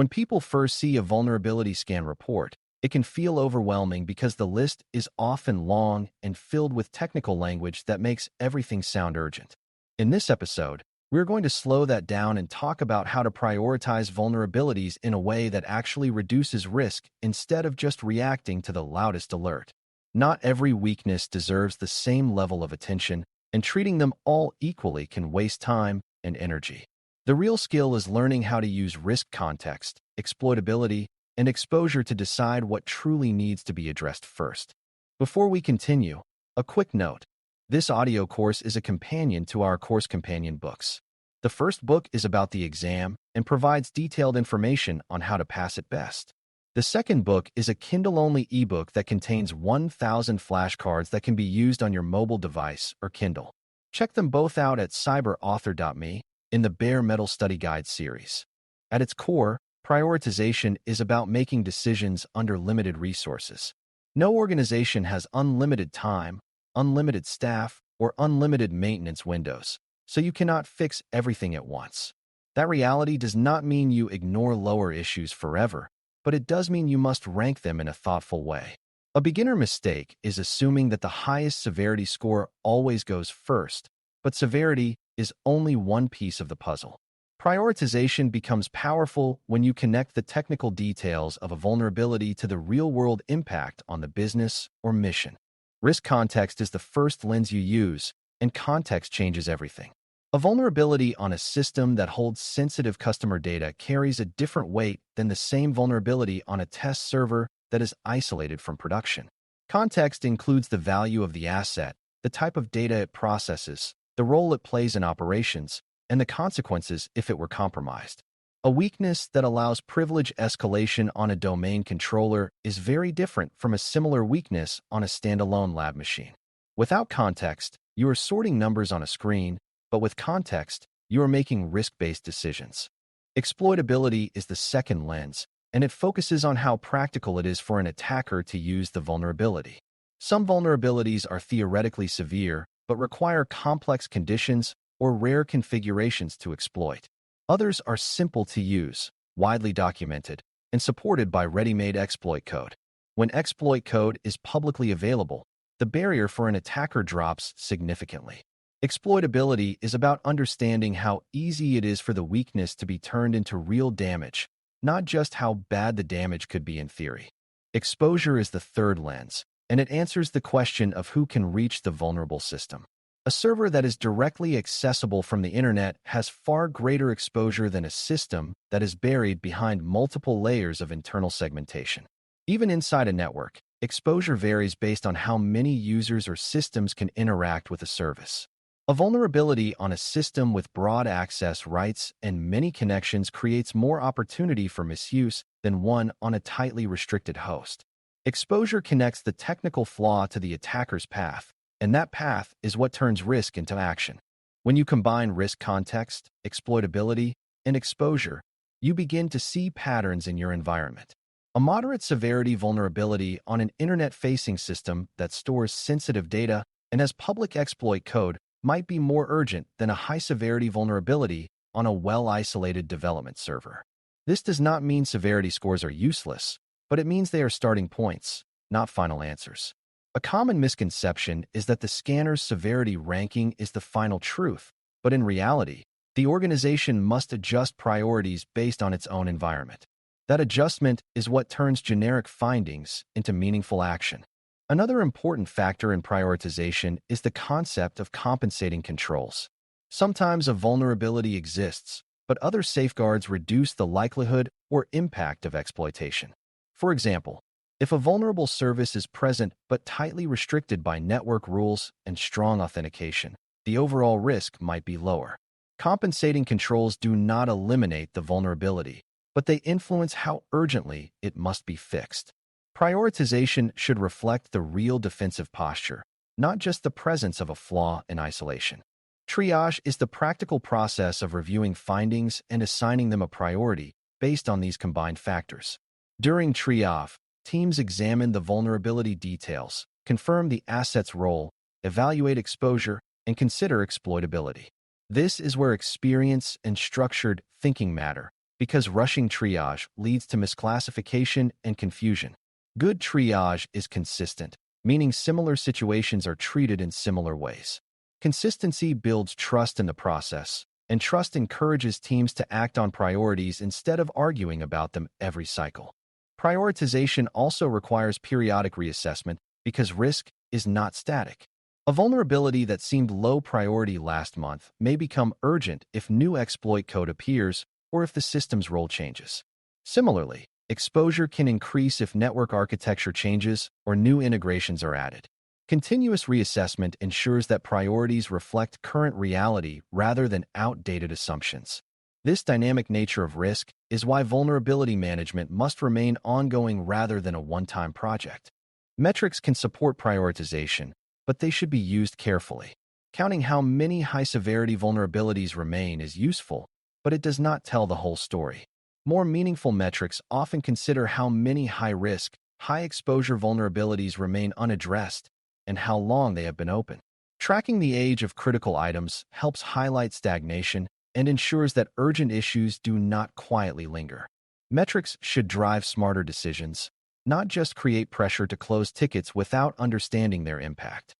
When people first see a vulnerability scan report, it can feel overwhelming because the list is often long and filled with technical language that makes everything sound urgent. In this episode, we're going to slow that down and talk about how to prioritize vulnerabilities in a way that actually reduces risk instead of just reacting to the loudest alert. Not every weakness deserves the same level of attention, and treating them all equally can waste time and energy. The real skill is learning how to use risk context, exploitability, and exposure to decide what truly needs to be addressed first. Before we continue, a quick note. This audio course is a companion to our course companion books. The first book is about the exam and provides detailed information on how to pass it best. The second book is a Kindle-only ebook that contains 1,000 flashcards that can be used on your mobile device or Kindle. Check them both out at cyber.author.me in the Bare Metal Study Guide series. At its core, prioritization is about making decisions under limited resources. No organization has unlimited time, unlimited staff, or unlimited maintenance windows, so you cannot fix everything at once. That reality does not mean you ignore lower issues forever, but it does mean you must rank them in a thoughtful way. A beginner mistake is assuming that the highest severity score always goes first, but severity is only one piece of the puzzle. Prioritization becomes powerful when you connect the technical details of a vulnerability to the real-world impact on the business or mission. Risk context is the first lens you use, and context changes everything. A vulnerability on a system that holds sensitive customer data carries a different weight than the same vulnerability on a test server that is isolated from production. Context includes the value of the asset, the type of data it processes, the role it plays in operations, and the consequences if it were compromised. A weakness that allows privilege escalation on a domain controller is very different from a similar weakness on a standalone lab machine. Without context, you are sorting numbers on a screen, but with context, you are making risk-based decisions. Exploitability is the second lens, and it focuses on how practical it is for an attacker to use the vulnerability. Some vulnerabilities are theoretically severe, but require complex conditions or rare configurations to exploit. Others are simple to use, widely documented, and supported by ready-made exploit code. When exploit code is publicly available, the barrier for an attacker drops significantly. Exploitability is about understanding how easy it is for the weakness to be turned into real damage, not just how bad the damage could be in theory. Exposure is the third lens, and it answers the question of who can reach the vulnerable system. A server that is directly accessible from the internet has far greater exposure than a system that is buried behind multiple layers of internal segmentation. Even inside a network, exposure varies based on how many users or systems can interact with a service. A vulnerability on a system with broad access rights and many connections creates more opportunity for misuse than one on a tightly restricted host. Exposure connects the technical flaw to the attacker's path, and that path is what turns risk into action. When you combine risk context, exploitability, and exposure, you begin to see patterns in your environment. A moderate severity vulnerability on an internet-facing system that stores sensitive data and has public exploit code might be more urgent than a high-severity vulnerability on a well-isolated development server. This does not mean severity scores are useless, but it means they are starting points, not final answers. A common misconception is that the scanner's severity ranking is the final truth, but in reality, the organization must adjust priorities based on its own environment. That adjustment is what turns generic findings into meaningful action. Another important factor in prioritization is the concept of compensating controls. Sometimes a vulnerability exists, but other safeguards reduce the likelihood or impact of exploitation. For example, if a vulnerable service is present but tightly restricted by network rules and strong authentication, the overall risk might be lower. Compensating controls do not eliminate the vulnerability, but they influence how urgently it must be fixed. Prioritization should reflect the real defensive posture, not just the presence of a flaw in isolation. Triage is the practical process of reviewing findings and assigning them a priority based on these combined factors. During triage, teams examine the vulnerability details, confirm the asset's role, evaluate exposure, and consider exploitability. This is where experience and structured thinking matter, because rushing triage leads to misclassification and confusion. Good triage is consistent, meaning similar situations are treated in similar ways. Consistency builds trust in the process, and trust encourages teams to act on priorities instead of arguing about them every cycle. Prioritization also requires periodic reassessment because risk is not static. A vulnerability that seemed low priority last month may become urgent if new exploit code appears or if the system's role changes. Similarly, exposure can increase if network architecture changes or new integrations are added. Continuous reassessment ensures that priorities reflect current reality rather than outdated assumptions. This dynamic nature of risk is why vulnerability management must remain ongoing rather than a one-time project. Metrics can support prioritization, but they should be used carefully. Counting how many high-severity vulnerabilities remain is useful, but it does not tell the whole story. More meaningful metrics often consider how many high-risk, high-exposure vulnerabilities remain unaddressed and how long they have been open. Tracking the age of critical items helps highlight stagnation and ensures that urgent issues do not quietly linger. Metrics should drive smarter decisions, not just create pressure to close tickets without understanding their impact.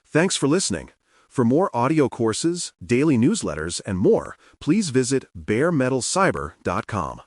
Thanks for listening. For more audio courses, daily newsletters, and more, please visit baremetalcyber.com.